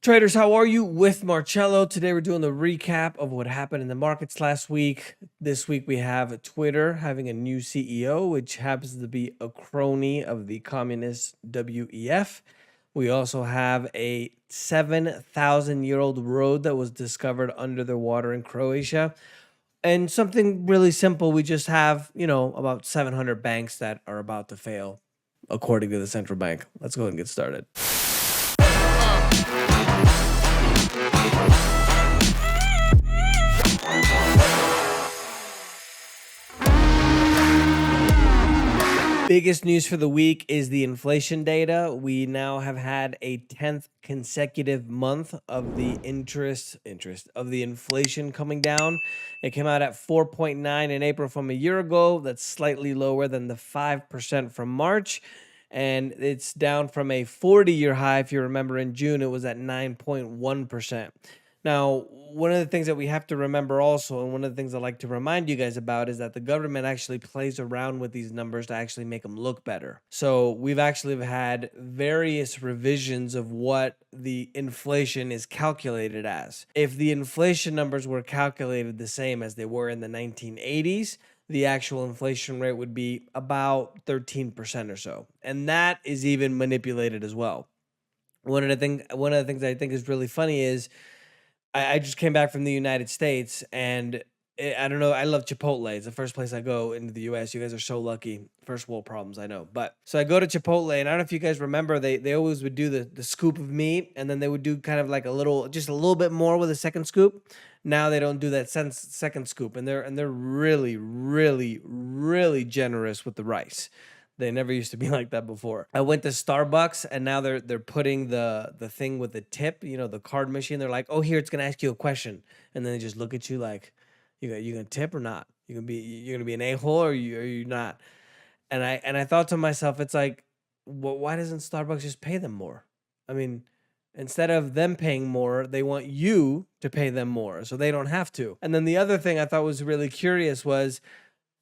Traders, how are you? With Marcello. Today we're doing the recap of what happened in the markets last week. This week we have Twitter having a new CEO, which happens to be a crony of the communist WEF. We also have a 7,000-year-old road that was discovered under the water in Croatia. And something really simple, we just have, about 700 banks that are about to fail, according to the central bank. Let's go ahead and get started. Biggest news for the week is the inflation data. We now have had a 10th consecutive month of the of the inflation coming down. It came out at 4.9 in April from a year ago. That's slightly lower than the 5% from March. And it's down from a 40-year high. If you remember, in June, it was at 9.1%. Now, one of the things that we have to remember also, and one of the things I like to remind you guys about, is that the government actually plays around with these numbers to actually make them look better. So we've actually had various revisions of what the inflation is calculated as. If the inflation numbers were calculated the same as they were in the 1980s, the actual inflation rate would be about 13% or so. And that is even manipulated as well. One of the things I think is really funny is I just came back from the United States, and I don't know. I love Chipotle. It's the first place I go into the U.S. You guys are so lucky. First world problems, I know. But so I go to Chipotle, and I don't know if you guys remember, they always would do the scoop of meat, and then they would do kind of like just a little bit more with a second scoop. Now they don't do that second scoop, and they're really, really, really generous with the rice. They never used to be like that before. I went to Starbucks, and now they're putting the thing with the tip, the card machine. They're like, "Oh, here, it's gonna ask you a question," and then they just look at you like, "You gonna tip or not? You're gonna be an a-hole, or are you not?" And I thought to myself, it's like, well, why doesn't Starbucks just pay them more? I mean, instead of them paying more, they want you to pay them more, so they don't have to. And then the other thing I thought was really curious was,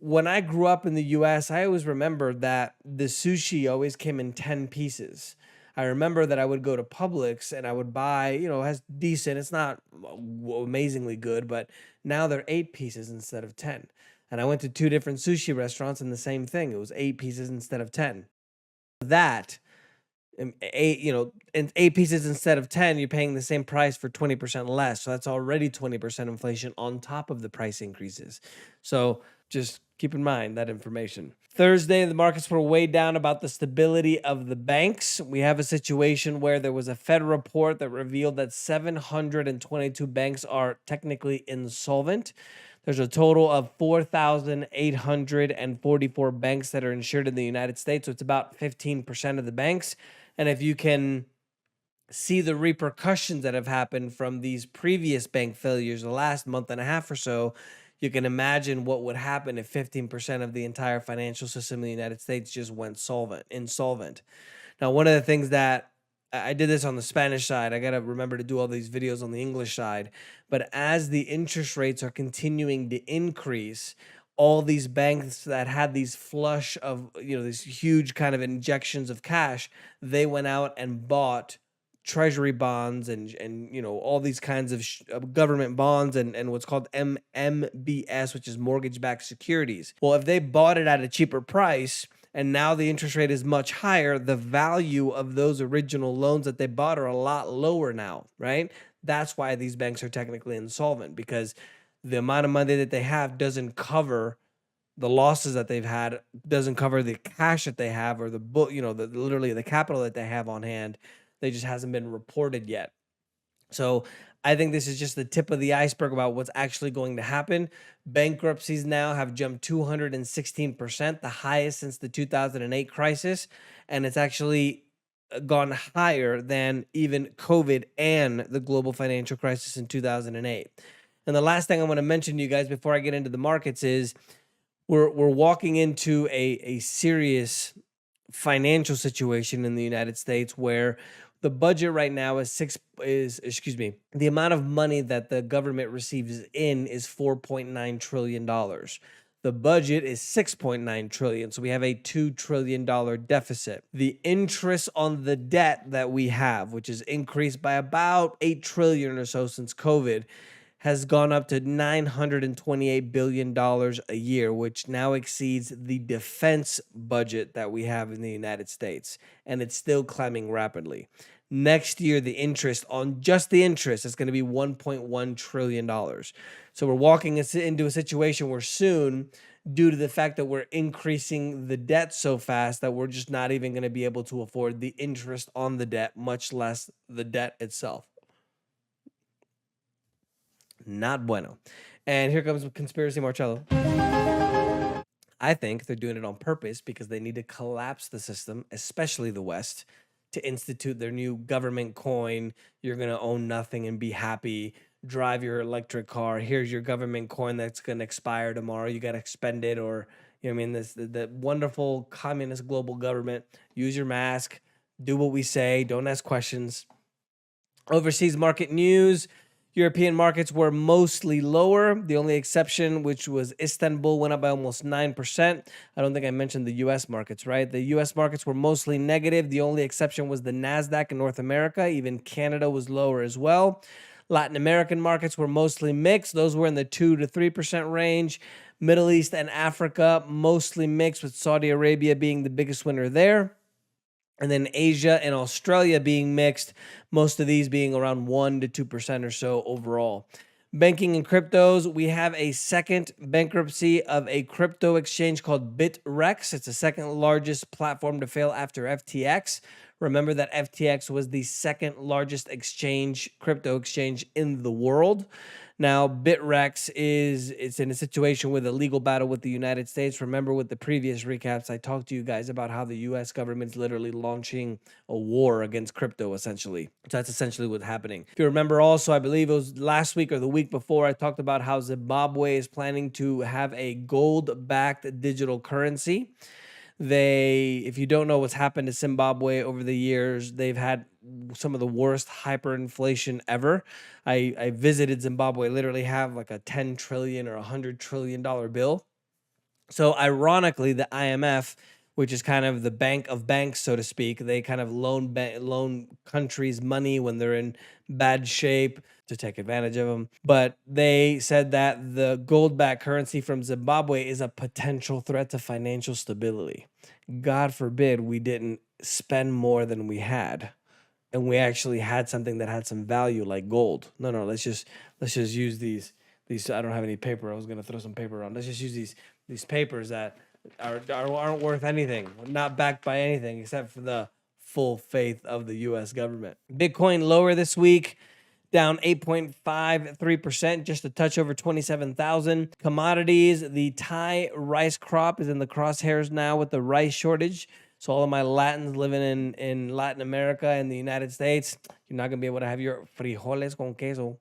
when I grew up in the US, I always remembered that the sushi always came in 10 pieces. I remember that I would go to Publix and I would buy, it has decent, it's not amazingly good, but now they're 8 pieces instead of 10. And I went to 2 different sushi restaurants and the same thing. It was 8 pieces instead of 10. That, 8 pieces instead of 10, you're paying the same price for 20% less. So that's already 20% inflation on top of the price increases. So just keep in mind that information. Thursday, the markets were way down about the stability of the banks. We have a situation where there was a Fed report that revealed that 722 banks are technically insolvent. There's a total of 4,844 banks that are insured in the United States. So it's about 15% of the banks. And if you can see the repercussions that have happened from these previous bank failures the last month and a half or so, you can imagine what would happen if 15% of the entire financial system in the United States just went insolvent. Now, one of the things that I did this on the Spanish side, I got to remember to do all these videos on the English side, but as the interest rates are continuing to increase, all these banks that had these flush of, these huge kind of injections of cash, they went out and bought treasury bonds and all these kinds of government bonds and what's called MBS, which is mortgage-backed securities. Well, if they bought it at a cheaper price and now the interest rate is much higher, the value of those original loans that they bought are a lot lower now, right? That's why these banks are technically insolvent, because the amount of money that they have doesn't cover the losses that they've had, doesn't cover the cash that they have, or the book, literally the capital that they have on hand. They just hasn't been reported yet. So I think this is just the tip of the iceberg about what's actually going to happen. Bankruptcies now have jumped 216%, the highest since the 2008 crisis. And it's actually gone higher than even COVID and the global financial crisis in 2008. And the last thing I want to mention to you guys before I get into the markets is we're walking into a serious financial situation in the United States where the budget right now the amount of money that the government receives in is $4.9 trillion. The budget is 6.9 trillion. So we have a $2 trillion deficit. The interest on the debt that we have, which has increased by about 8 trillion or so since COVID, has gone up to $928 billion a year, which now exceeds the defense budget that we have in the United States. And it's still climbing rapidly. Next year, the interest on just the interest is going to be $1.1 trillion. So we're walking into a situation where soon, due to the fact that we're increasing the debt so fast, that we're just not even going to be able to afford the interest on the debt, much less the debt itself. Not bueno. And here comes conspiracy Marcello. I think they're doing it on purpose because they need to collapse the system, especially the West, to institute their new government coin. You're going to own nothing and be happy. Drive your electric car. Here's your government coin that's going to expire tomorrow. You got to spend it, or, you know what I mean? The wonderful communist global government. Use your mask. Do what we say. Don't ask questions. Overseas market news. European markets were mostly lower. The only exception, which was Istanbul, went up by almost 9%. I don't think I mentioned the U.S. markets, right? The U.S. markets were mostly negative. The only exception was the NASDAQ in North America. Even Canada was lower as well. Latin American markets were mostly mixed. Those were in the 2 to 3% range. Middle East and Africa, mostly mixed, with Saudi Arabia being the biggest winner there. And then Asia and Australia being mixed, most of these being around 1 to 2% or so overall. Banking and cryptos, we have a second bankruptcy of a crypto exchange called BitREX. It's the second largest platform to fail after FTX. Remember that FTX was the second largest crypto exchange in the world. Now, BitREX it's in a situation with a legal battle with the United States. Remember, with the previous recaps, I talked to you guys about how the U.S. government's literally launching a war against crypto, essentially. So that's essentially what's happening. If you remember also, I believe it was last week or the week before, I talked about how Zimbabwe is planning to have a gold-backed digital currency. If you don't know what's happened to Zimbabwe over the years, they've had some of the worst hyperinflation ever. I visited Zimbabwe, literally have like a 10 trillion or $100 trillion bill. So ironically, the IMF, which is kind of the bank of banks, so to speak, they kind of loan countries money when they're in bad shape to take advantage of them. But they said that the gold-backed currency from Zimbabwe is a potential threat to financial stability. God forbid we didn't spend more than we had, and we actually had something that had some value like gold. No, let's just use these. I don't have any paper. I was gonna throw some paper on. Let's just use these papers that aren't worth anything, not backed by anything except for the full faith of the U.S. government. Bitcoin lower this week, down 8.53%, just a touch over 27,000. Commodities, the Thai rice crop is in the crosshairs now with the rice shortage. So all of my Latins living in Latin America and the United States, you're not going to be able to have your frijoles con queso.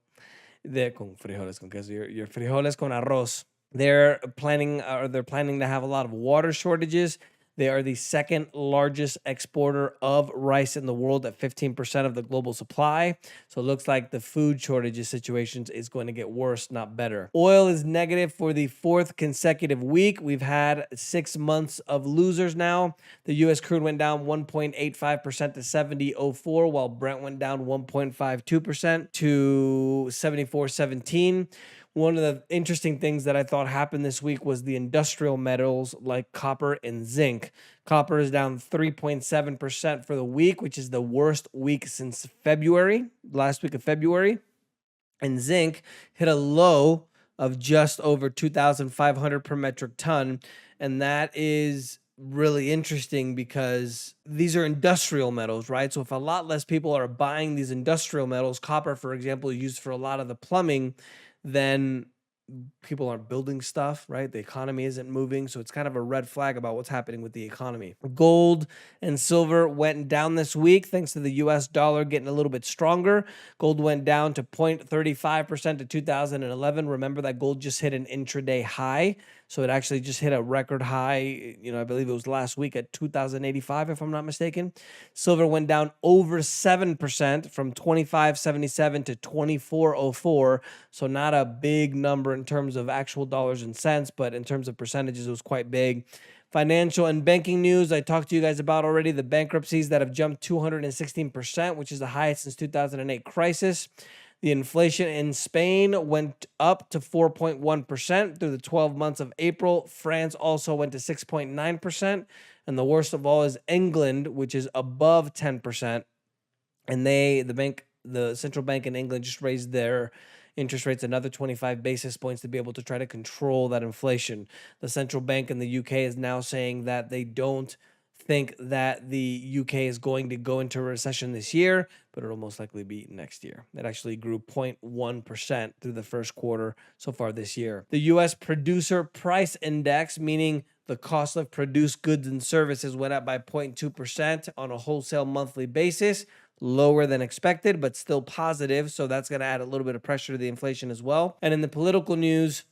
Your frijoles con arroz. They're planning to have a lot of water shortages. They are the second largest exporter of rice in the world at 15% of the global supply. So it looks like the food shortages situations is going to get worse, not better. Oil is negative for the fourth consecutive week. We've had 6 months of losers now. The U.S. crude went down 1.85% to 70.04, while Brent went down 1.52% to 74.17. One of the interesting things that I thought happened this week was the industrial metals like copper and zinc. Copper is down 3.7% for the week, which is the worst week since February, last week of February. And zinc hit a low of just over 2,500 per metric ton. And that is really interesting because these are industrial metals, right? So if a lot less people are buying these industrial metals, copper, for example, used for a lot of the plumbing, then people aren't building stuff, right? The economy isn't moving. So it's kind of a red flag about what's happening with the economy. Gold and silver went down this week thanks to the US dollar getting a little bit stronger. Gold went down to 0.35% to 2011. Remember that gold just hit an intraday high. So it actually just hit a record high. I believe it was last week at 2,085, if I'm not mistaken. Silver went down over 7% from 25.77 to 24.04. So not a big number in terms of actual dollars and cents, but in terms of percentages, it was quite big. Financial and banking news, I talked to you guys about already, the bankruptcies that have jumped 216%, which is the highest since 2008 crisis. The inflation in Spain went up to 4.1% through the 12 months of April. France also went to 6.9%. And the worst of all is England, which is above 10%. And the central bank in England just raised their interest rates another 25 basis points to be able to try to control that inflation. The central bank in the UK is now saying that they don't think that the UK is going to go into a recession this year, but it'll most likely be next year. It actually grew 0.1% through the first quarter so far this year. The US Producer Price Index, meaning the cost of produced goods and services, went up by 0.2% on a wholesale monthly basis, lower than expected, but still positive. So that's going to add a little bit of pressure to the inflation as well. And in the political news,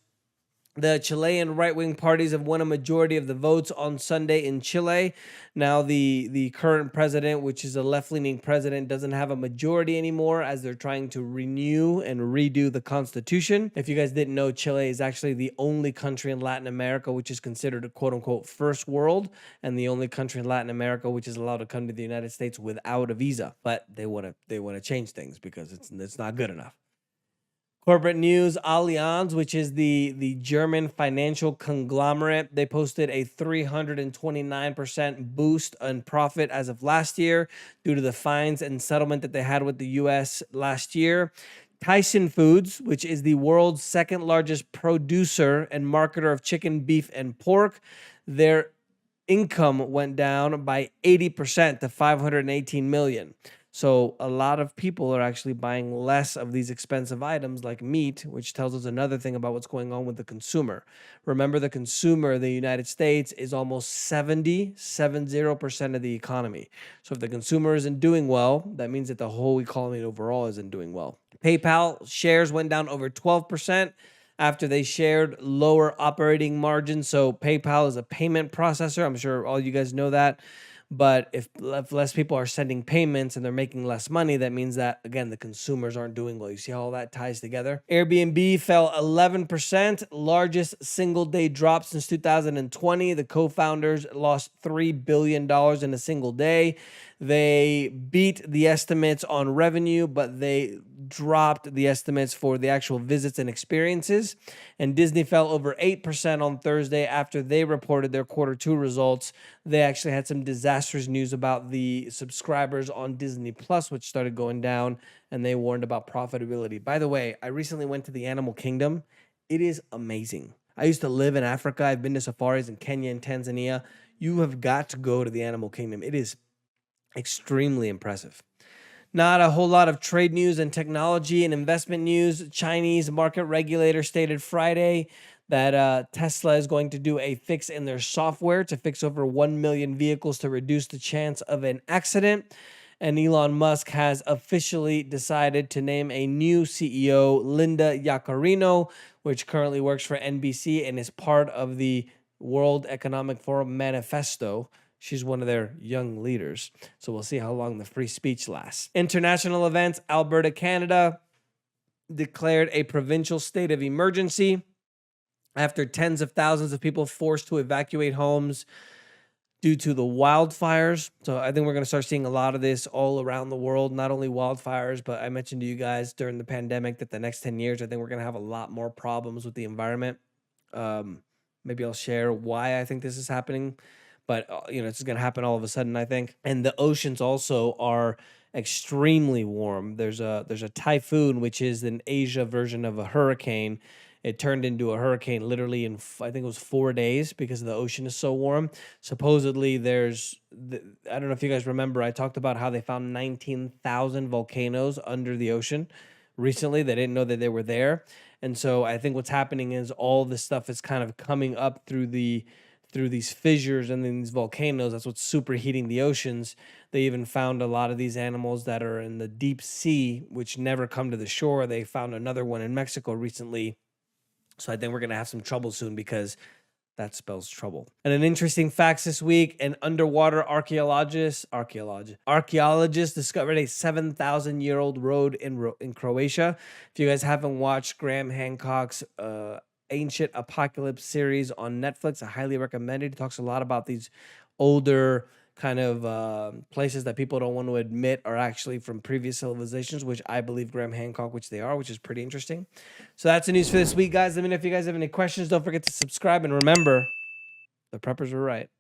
the Chilean right-wing parties have won a majority of the votes on Sunday in Chile. Now, the current president, which is a left-leaning president, doesn't have a majority anymore as they're trying to renew and redo the constitution. If you guys didn't know, Chile is actually the only country in Latin America which is considered a quote-unquote first world, and the only country in Latin America which is allowed to come to the United States without a visa. But they want to change things because it's not good enough. Corporate news, Allianz, which is the German financial conglomerate, they posted a 329% boost in profit as of last year due to the fines and settlement that they had with the U.S. last year. Tyson Foods, which is the world's second largest producer and marketer of chicken, beef, and pork, their income went down by 80% to $518 million. So a lot of people are actually buying less of these expensive items like meat, which tells us another thing about what's going on with the consumer. Remember, the consumer in the United States is almost 70% of the economy. So if the consumer isn't doing well, that means that the whole economy overall isn't doing well. PayPal shares went down over 12% after they shared lower operating margins. So PayPal is a payment processor. I'm sure all you guys know that. But if less people are sending payments and they're making less money, that means that, again, the consumers aren't doing well. You see how all that ties together? Airbnb fell 11%, largest single-day drop since 2020. The co-founders lost $3 billion in a single day. They beat the estimates on revenue, but they dropped the estimates for the actual visits and experiences. And Disney fell over 8% on Thursday after they reported their Q2 results. They actually had some disastrous news about the subscribers on Disney Plus, which started going down, and they warned about profitability. By the way, I recently went to the animal kingdom. It is amazing. I used to live in Africa. I've been to safaris in Kenya and Tanzania. You have got to go to the animal kingdom. It is extremely impressive. Not a whole lot of trade news and technology and investment news. Chinese market regulator stated Friday that Tesla is going to do a fix in their software to fix over 1 million vehicles to reduce the chance of an accident. And Elon Musk has officially decided to name a new CEO, Linda Yaccarino, which currently works for NBC and is part of the World Economic Forum Manifesto. She's one of their young leaders. So we'll see how long the free speech lasts. International events, Alberta, Canada declared a provincial state of emergency after tens of thousands of people forced to evacuate homes due to the wildfires. So I think we're going to start seeing a lot of this all around the world, not only wildfires, but I mentioned to you guys during the pandemic that the next 10 years, I think we're going to have a lot more problems with the environment. Maybe I'll share why I think this is happening. But, it's going to happen all of a sudden, I think. And the oceans also are extremely warm. There's a typhoon, which is an Asia version of a hurricane. It turned into a hurricane literally in, I think it was 4 days because the ocean is so warm. Supposedly I don't know if you guys remember, I talked about how they found 19,000 volcanoes under the ocean recently. They didn't know that they were there. And so I think what's happening is all this stuff is kind of coming up through these fissures and then these volcanoes. That's what's superheating the oceans. They even found a lot of these animals that are in the deep sea, which never come to the shore. They found another one in Mexico recently. So I think we're going to have some trouble soon because that spells trouble. And an interesting facts this week, an underwater archaeologist discovered a 7,000-year-old road in Croatia. If you guys haven't watched Graham Hancock's Ancient Apocalypse series on Netflix, I highly recommend it. He talks a lot about these older kind of places that people don't want to admit are actually from previous civilizations, which I believe Graham Hancock, which they are, which is pretty interesting. So that's the news for this week, guys. Let me know if you guys have any questions. Don't forget to subscribe. And remember, the preppers were right.